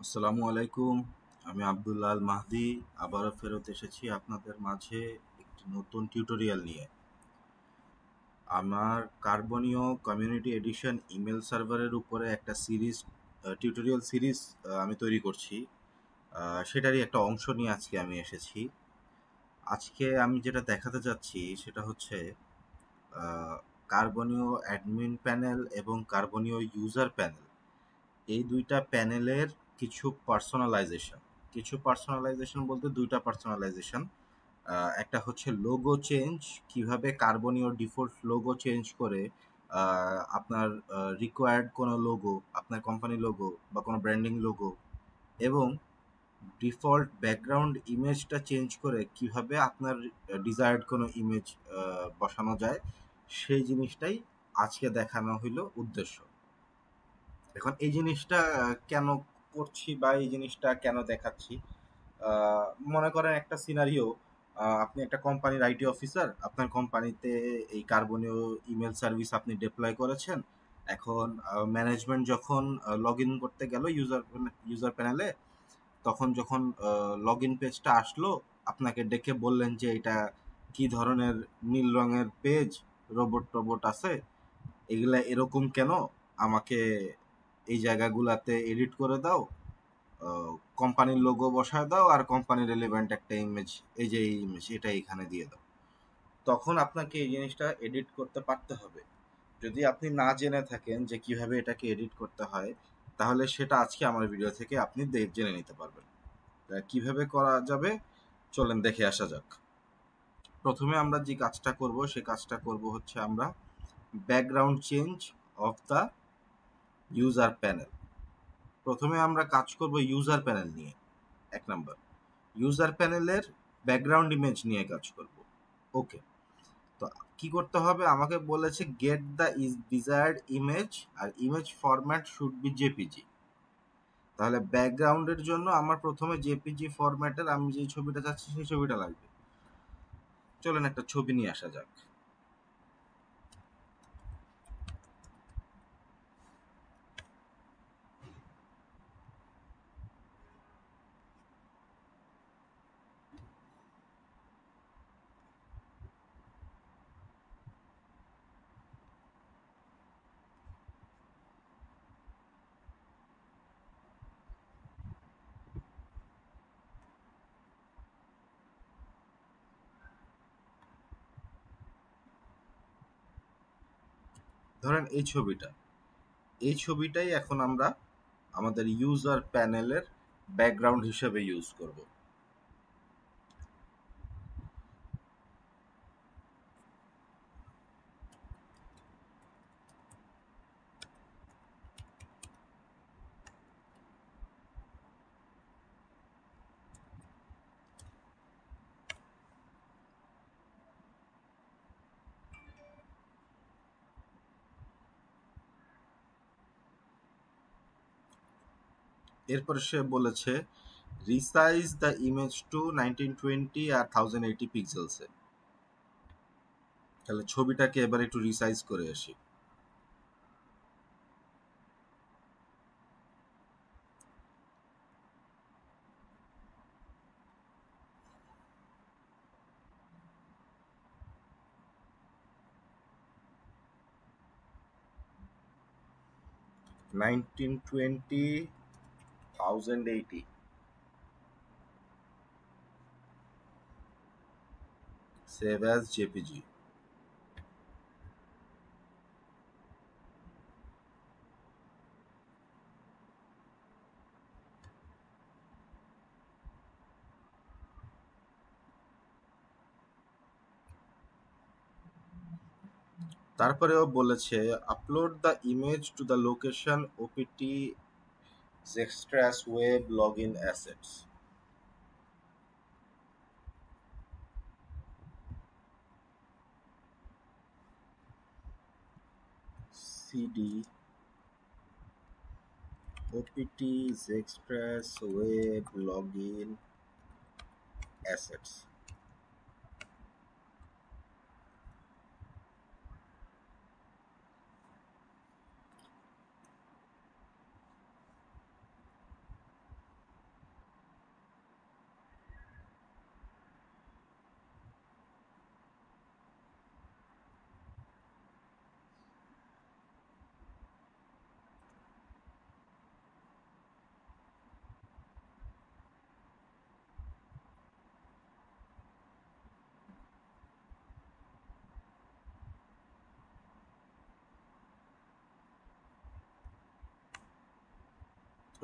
আসসালামু আলাইকুম। আমি আব্দুল্লাহ আল মাহদি আবারও ফেরত এসেছি আপনাদের মাঝে একটি নতুন টিউটোরিয়াল নিয়ে। আমার কার্বনীয় কমিউনিটি এডিশন ইমেল সার্ভারের উপরে একটা টিউটোরিয়াল সিরিজ আমি তৈরি করছি। সেটারই একটা অংশ নিয়ে আজকে আমি এসেছি। আজকে আমি যেটা দেখাতে যাচ্ছি সেটা হচ্ছে আহ, কার্বনীয় অ্যাডমিন প্যানেল এবং কার্বনীয় ইউজার প্যানেল, এই দুইটা প্যানেলের কিছু পার্সোনালাইজেশন বলতে দুইটা পার্সোনালাইজেশন। একটা হচ্ছে লোগো চেঞ্জ, কিভাবে কার্বনীয় ডিফল্ট লোগো চেঞ্জ করে আপনার রিকোয়ার্ড কোনো লোগো, আপনার কোম্পানি লোগো বা কোনো ব্র্যান্ডিং লোগো, এবং ডিফল্ট ব্যাকগ্রাউন্ড ইমেজটা চেঞ্জ করে কিভাবে আপনার ডিজায়ার্ড কোনো ইমেজ বসানো যায়, সেই জিনিসটাই আজকে দেখানো হইল উদ্দেশ্য। এখন এই জিনিসটা কেন করছি বা এই জিনিসটা কেন দেখাচ্ছি, আহ, মনে করেন একটা সিনারিও, আপনি একটা কোম্পানির আইটি অফিসার, আপনার কোম্পানিতে এই কার্বনীয় ইমেল সার্ভিস আপনি ডিপ্লয় করেছেন। এখন ম্যানেজমেন্ট যখন লগ ইন করতে গেল ইউজার প্যানেলে, তখন যখন লগ ইন পেজটা আসলো, আপনাকে ডেকে বললেন যে এটা কি ধরনের নীল রঙের পেজ, রোবট টোবট আছে, এগুলা এরকম কেন, আমাকে এই জায়গাগুলাতে এডিট করে দাও, কোম্পানির লোগো বসায় দাও আর কোম্পানির রিলেভেন্ট একটা ইমেজ, এই যে এই ইমেজ এটা এখানে দিয়ে দাও। তখন আপনাকে এই জিনিসটা এডিট করতে পারতে হবে। যদি আপনি না জেনে থাকেন যে কিভাবে এটাকে এডিট করতে হয়, তাহলে সেটা আজকে আমার ভিডিও থেকে আপনি জেনে নিতে পারবেন। তা কিভাবে করা যাবে, চলেন দেখে আসা যাক। প্রথমে আমরা যে কাজটা করব সে কাজটা করব হচ্ছে আমরা background change of the user panel. প্রথমে আমরা কাজ করব ইউজার প্যানেল নিয়ে। এক নাম্বার, ইউজার প্যানেলের ব্যাকগ্রাউন্ড ইমেজ নিয়ে কাজ করব। ওকে, তো কি করতে হবে, আমাকে বলেছে গেট দ্য ডিজায়ার্ড ইমেজ, আর image format should be JPG. তাহলে ব্যাকগ্রাউন্ডের জন্য আমার প্রথমে জেপিজি ফরম্যাটের আমি যে ছবিটা চাচ্ছি সেই ছবিটা লাগবে। চলেন একটা ছবি নিয়ে আসা যাক। ধরেন এই ছবিটাই এখন আমরা আমাদের ইউজার প্যানেলের ব্যাকগ্রাউন্ড হিসেবে ইউজ করব। এরপর সে বলেছে রিসাইজ দ্য ইমেজ টু 1920 আর 1080 পিক্সেলসে। তাহলে ছবিটাকে এবার একটু রিসাইজ করে আসি। 1920 1080, সেভ অ্যাজ জেপিজি। তারপরেও বলেছে upload the image to the location OPT extras web log in assets. CD OPT extras web log in assets.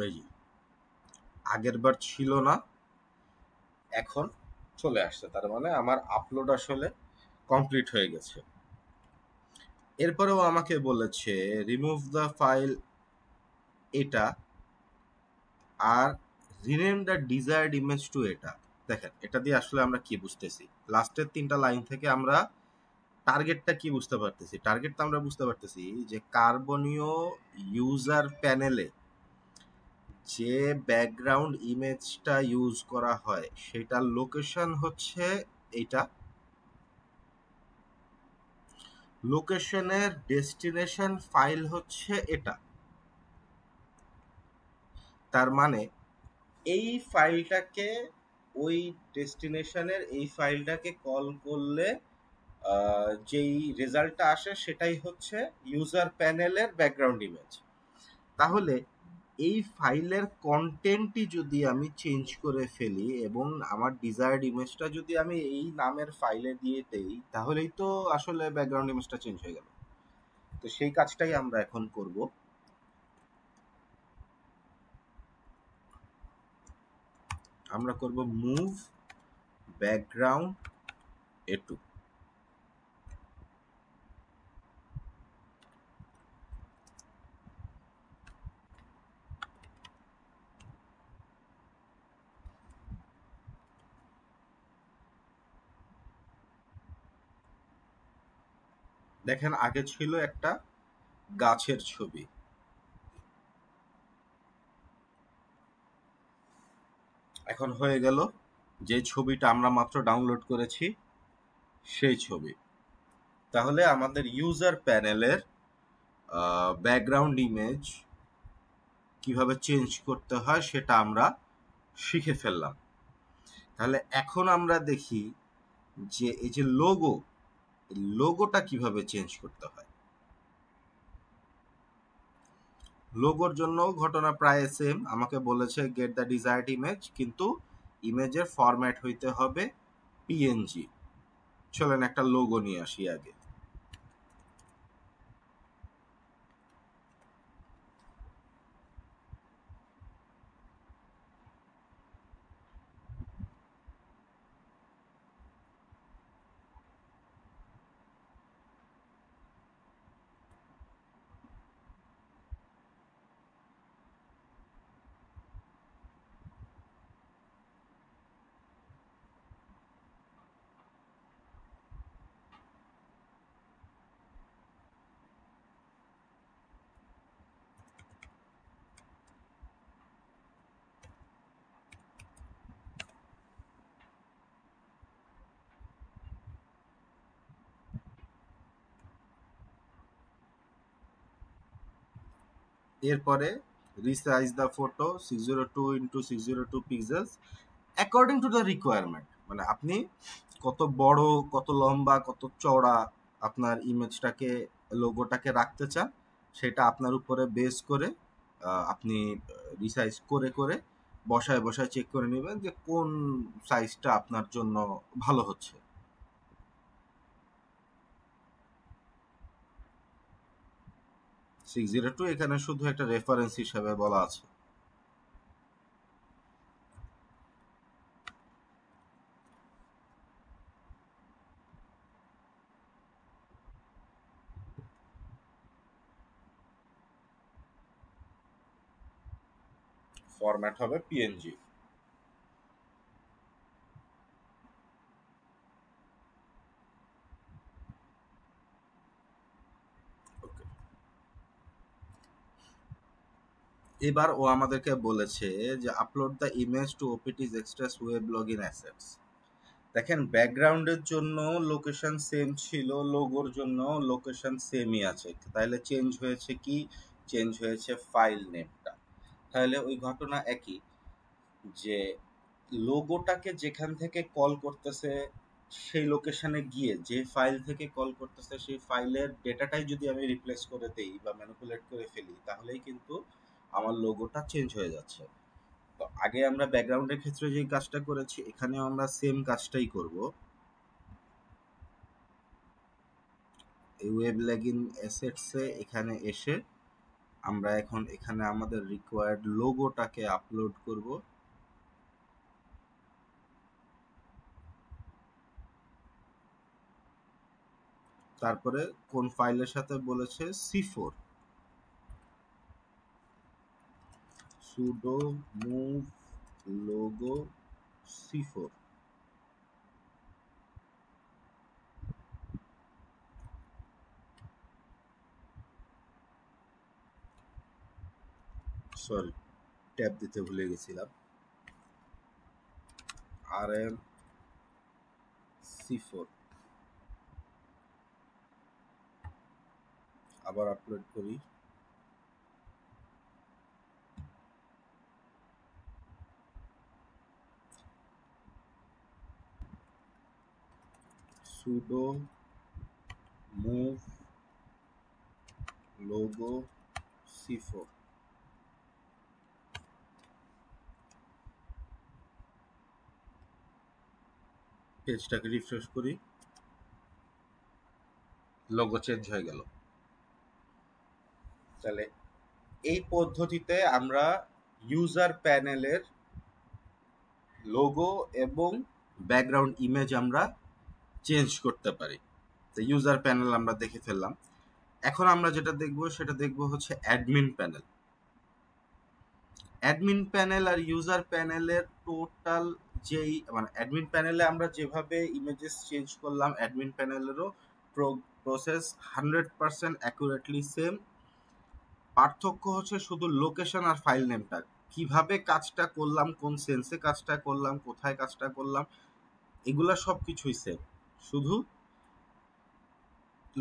এই যে, আগের বার ছিল না, এখন চলে আসছে, তার মানে আমার আপলোড আসলে কমপ্লিট হয়ে গেছে। এরপরেও আমাকে বলেছে রিমুভ দ্য ফাইল, এটা, আর rename the desired image to এটা। দেখেন এটা দিয়ে আসলে আমরা কি বুঝতেছি, লাস্টের তিনটা লাইন থেকে আমরা টার্গেটটা কি বুঝতে পারতেছি। টার্গেটটা আমরা বুঝতে পারতেছি যে কার্বনীয় ইউজার প্যানেলে যে ব্যাকগ্রাউন্ড ইমেজটা ইউজ করা হয় সেটার লোকেশন হচ্ছে এটা, লোকেশনের ডেস্টিনেশন ফাইল হচ্ছে এটা। তার মানে এই ফাইলটাকে, ওই ডেস্টিনেশনের এই ফাইলটাকে কল করলে যেই রেজাল্টটা আসে সেটাই হচ্ছে ইউজার প্যানেলের ব্যাকগ্রাউন্ড ইমেজ। তাহলে এই ফাইলের কন্টেন্টই যদি আমি চেঞ্জ করে ফেলি এবং আমার ডিজায়ার্ড ইমেজটা যদি আমি এই নামের ফাইলে দিয়ে দেই, তাহলেই তো আসলে ব্যাকগ্রাউন্ড ইমেজটা চেঞ্জ হয়ে গেল। তো সেই কাজটাই আমরা এখন করব। আমরা করব মুভ ব্যাকগ্রাউন্ড এটু। দেখেন আগে ছিল একটা গাছের ছবি, এখন হয়ে গেল যে ছবিটা আমরা মাত্র ডাউনলোড করেছি সেই ছবি। তাহলে আমাদের ইউজার প্যানেলের ব্যাকগ্রাউন্ড ইমেজ কিভাবে চেঞ্জ করতে হয় সেটা আমরা শিখে ফেললাম। তাহলে এখন আমরা দেখি যে এই যে লোগো, লোগোটা কিভাবে চেঞ্জ করতে হয়। লোগোর জন্য ঘটনা প্রায় সেম, আমাকে বলেছে গেট দ্য ডিজায়ার্ড ইমেজ, কিন্তু ইমেজের ফরম্যাট হইতে হবে পিএনজি। চলেন একটা লোগো নিয়ে আসি আগে। এরপরে resize the photo 602 × 602 pixels according to the requirement, মানে আপনি কত বড়, কত লম্বা, কত চওড়া আপনার ইমেজটাকে, লোগোটাকে রাখতে চান সেটা আপনার উপরে বেস করে আপনি রিসাইজ করে করে বসায় বসায় চেক করে নেবেন যে কোন সাইজটা আপনার জন্য ভালো হচ্ছে। 602 এখানে শুধু একটা রেফারেন্স হিসাবে বলা আছে। ফরম্যাট হবে পিএনজি। ওকে, এবার ও আমাদেরকে বলেছে যে upload the image to OPTs express web log in assets. দেখেন ব্যাকগ্রাউন্ডের জন্য লোকেশন সেম ছিল, লোগোর জন্য লোকেশন সেমই আছে, তাহলে চেঞ্জ হয়েছে কি, চেঞ্জ হয়েছে ফাইল নেমটা। তাহলে ওই ঘটনা একই, যে লোগোটাকে যেখান থেকে কল করতেছে সেই লোকেশনে গিয়ে যে ফাইল থেকে কল করতেছে সেই ফাইলের ডেটাটাই যদি আমি রিপ্লেস করে দেই বা ম্যানিপুলেট করে ফেলি তাহলেই কিন্তু আমার লোগোটা চেঞ্জ হয়ে যাচ্ছে। তো আগে আমরা ব্যাকগ্রাউন্ডের ক্ষেত্রে যে কাজটা করেছি এখানেও আমরা সেম কাজটাই করব। এই ওয়েব লগইন অ্যাসেটসে এখানে এসে আমরা এখন এখানে আমাদের রিকোয়ার্ড লোগোটাকে আপলোড করব। তারপরে কোন ফাইলের সাথে বলেছে, C4 sudo move logo C4। Sorry, tab দিতে ভুলে গেছিলাম। rm C4 আবার আপলোড করি। sudo move logo C4। পেজটাকে রিফ্রেশ করি, লোগো চেঞ্জ হয়ে গেল। তাহলে এই পদ্ধতিতে আমরা ইউজার প্যানেলের লোগো এবং ব্যাকগ্রাউন্ড ইমেজ আমরা চেঞ্জ করতে পারি। তো ইউজার প্যানেল আমরা দেখে ফেললাম। এখন আমরা যেটা দেখব সেটা দেখব হচ্ছে অ্যাডমিন প্যানেল। অ্যাডমিন প্যানেল আর ইউজার প্যানেলের টোটাল যেই মানে অ্যাডমিন প্যানেলে আমরা যেভাবে ইমেজেস চেঞ্জ করলাম, অ্যাডমিন প্যানেলেরও প্রসেস 100% অ্যাকুরেটলি সেম। পার্থক্য হচ্ছে শুধু লোকেশন আর ফাইল নেমটা, কিভাবে কাজটা করলাম, কোন সেন্সে কাজটা করলাম, কোথায় কাজটা করলাম, এগুলা সব কিছুই সেম। শুধু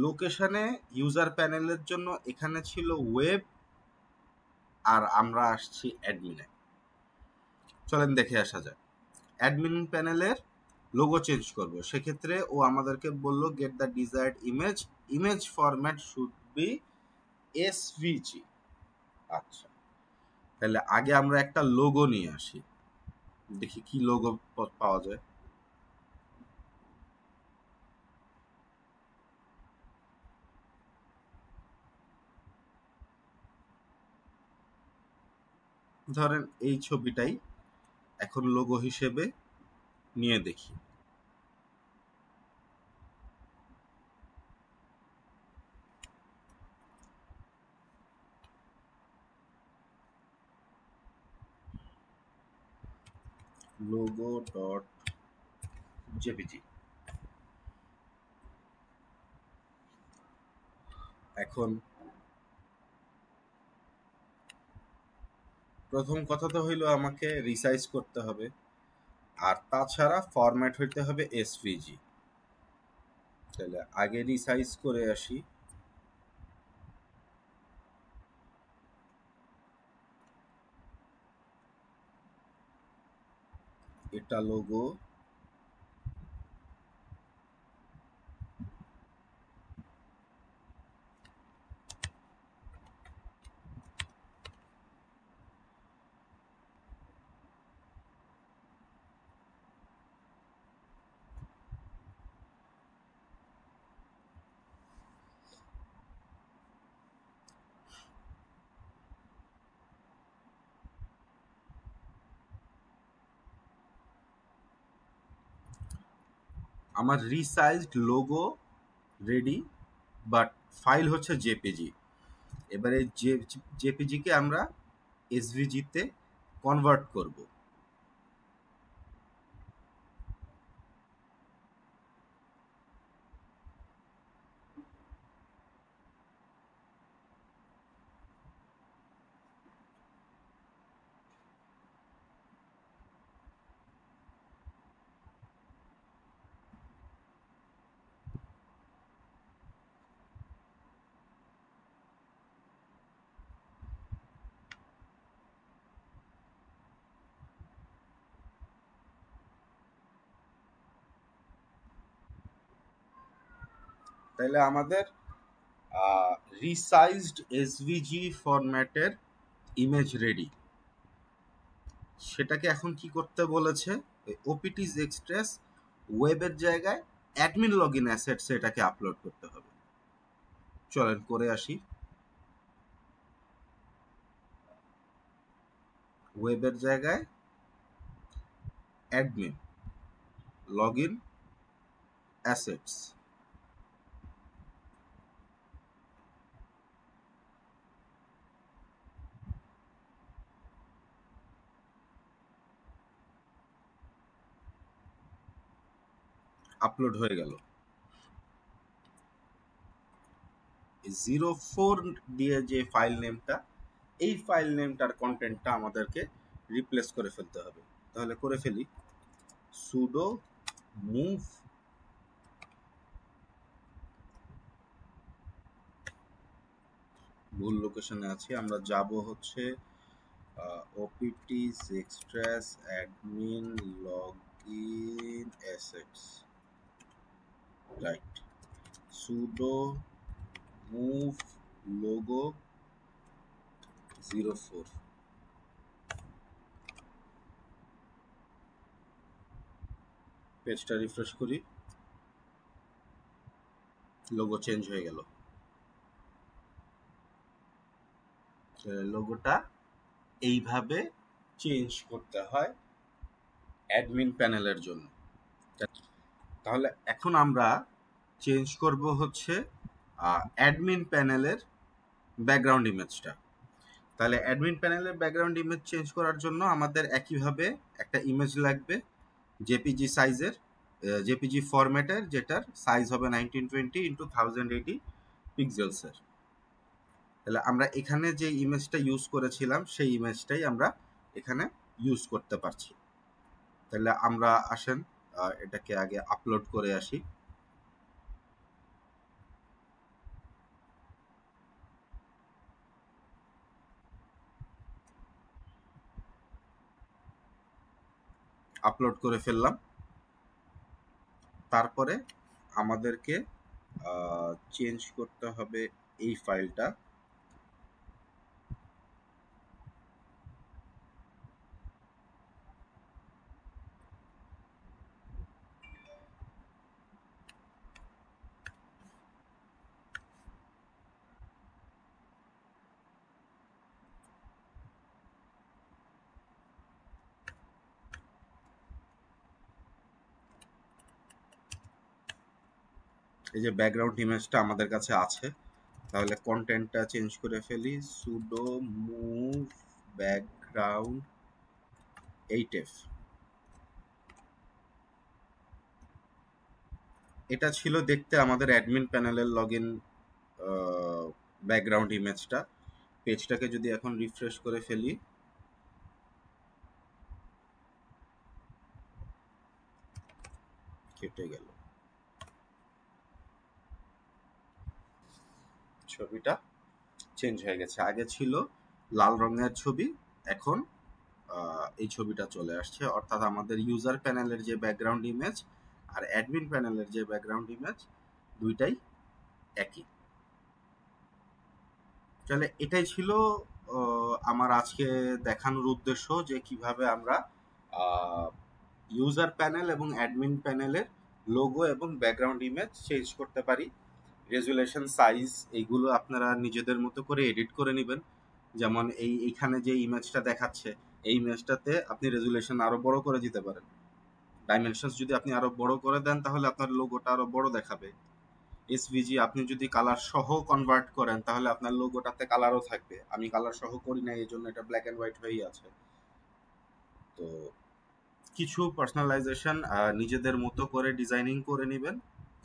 লোকেশনে ইউজার প্যানেলের জন্য এখানে ছিল ওয়েব, আর আমরা আসছি অ্যাডমিনে। চলেন দেখে আসা যায়। অ্যাডমিন প্যানেলের লোগো চেঞ্জ করব, সেক্ষেত্রে ও আমাদেরকে বলল gate the desired image, image format should B SVG. আচ্ছা, তাহলে আগে আমরা একটা লোগো নিয়ে আসি, দেখি কি লোগো পাওয়া যায়। ধরেন এই ছবিটাই এখন লোগো হিসেবে নিয়ে দেখি। Logo dot JPG. এখন প্রথম কথা তো হইলো আমাকে রিসাইজ করতে হবে, আর তাছাড়া ফরম্যাট হইতে হবে এসভিজি। তাহলে আগে রিসাইজ করে আসি। এটা লোগো, আমার রিসাইজড লোগো রেডি, বাট ফাইল হচ্ছে জেপিজি। এবারে জেপিজিকে আমরা এসভিজিতে কনভার্ট করব। তাহলে আমাদের রিসাইজড এসভিজি ফরম্যাটের ইমেজ রেডি। সেটাকে এখন কি করতে বলেছে, ওপিটিস এক্সপ্রেস ওয়েবের জায়গায় অ্যাডমিন লগ ইন অ্যাসেটস এটাকে আপলোড করতে হবে। চলেন করে আসি। ওয়েবের জায়গায় admin log in assets, upload হয়ে গেল। 04 দিয়ে যে ফাইল নেমটা, এই ফাইল নেমটার কন্টেন্টটা আমাদেরকে রিপ্লেস করে ফেলতে হবে। তাহলে করে ফেলি, সুডো মুভ, ভুল লোকেশনে আছি, আমরা যাব হচ্ছে OPT extras admin log in assets, right, sudo move logo 04। পেজটা রিফ্রেশ করি, লোগো চেঞ্জ হয়ে গেল। লোগোটা এইভাবে চেঞ্জ করতে হয় অ্যাডমিন প্যানেলের জন্য। তাহলে এখন আমরা চেঞ্জ করব হচ্ছে অ্যাডমিন প্যানেলের ব্যাকগ্রাউন্ড ইমেজটা। তাহলে অ্যাডমিন প্যানেলের ব্যাকগ্রাউন্ড ইমেজ চেঞ্জ করার জন্য আমাদের একইভাবে একটা ইমেজ লাগবে জেপিজি সাইজের, জেপিজি ফরম্যাটের, যেটার সাইজ হবে 1920 ইন্টু 1080 পিক্সেলসের। তাহলে আমরা এখানে যে ইমেজটা ইউজ করেছিলাম সেই ইমেজটাই আমরা এখানে ইউজ করতে পারছি। তাহলে আমরা আসেন এটাকে আগে আপলোড করে আসি। আপলোড করে ফেললাম। তারপরে আমাদেরকে চেঞ্জ করতে হবে এই ফাইলটা। এই যে ব্যাকগ্রাউন্ড ইমেজটা আমাদের কাছে আছে, তাহলে কন্টেন্টটা চেঞ্জ করে ফেলি, সুডো মুভ ব্যাকগ্রাউন্ড 8f। এটা ছিল দেখতে আমাদের অ্যাডমিন প্যানেলের লগ ইন ব্যাকগ্রাউন্ড ইমেজটা। পেজটাকে যদি এখন রিফ্রেশ করে ফেলি, কেটে গেল, ছবিটা চেঞ্জ হয়ে গেছে। আগে ছিল লাল রঙের ছবি, এখন এই ছবিটা চলে আসছে। অর্থাৎ আমাদের ইউজার প্যানেলের যে ব্যাকগ্রাউন্ড ইমেজ আর অ্যাডমিন প্যানেলের যে ব্যাকগ্রাউন্ড ইমেজ দুইটাই একই। তাহলে এটাই ছিল আমার আজকে দেখানোর উদ্দেশ্য, যে কিভাবে আমরা ইউজার প্যানেল এবং অ্যাডমিন প্যানেলের লোগো এবং ব্যাকগ্রাউন্ড ইমেজ চেঞ্জ করতে পারি। রেজুলেশন সাইজ এইগুলো আপনারা নিজেদের মতো করে এডিট করে নেবেন। যেমন এইখানে যে ইমেজটা দেখাচ্ছে, এই ইমেজটাতে আপনি রেজুলেশন আরো বড় করে দিতে পারেন। ডাইমেনশনস যদি আপনি আরো বড় করে দেন তাহলে আপনার লোগোটা আরো বড় দেখাবে। এসভিজি আপনি যদি কালার সহ কনভার্ট করেন তাহলে আপনার লোগোটাতে কালারও থাকবে। আমি কালার সহ করি না, এই জন্য এটা ব্ল্যাক অ্যান্ড হোয়াইট হয়েই আছে। তো কিছু পার্সোনালাইজেশন নিজেদের মতো করে ডিজাইনিং করে নেবেন।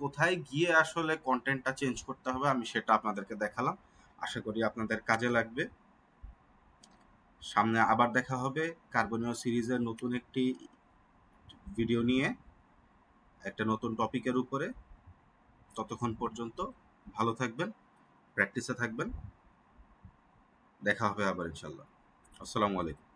কোথায় গিয়ে আসলে কন্টেন্টটা চেঞ্জ করতে হবে আমি সেটা আপনাদেরকে দেখালাম। আশা করি আপনাদের কাজে লাগবে। সামনে আবার দেখা হবে কার্বনীয় সিরিজের নতুন একটি ভিডিও নিয়ে, একটা নতুন টপিকের উপরে। ততক্ষণ পর্যন্ত ভালো থাকবেন, প্র্যাকটিসে থাকবেন। দেখা হবে আবার ইনশাল্লাহ। আসসালামু আলাইকুম।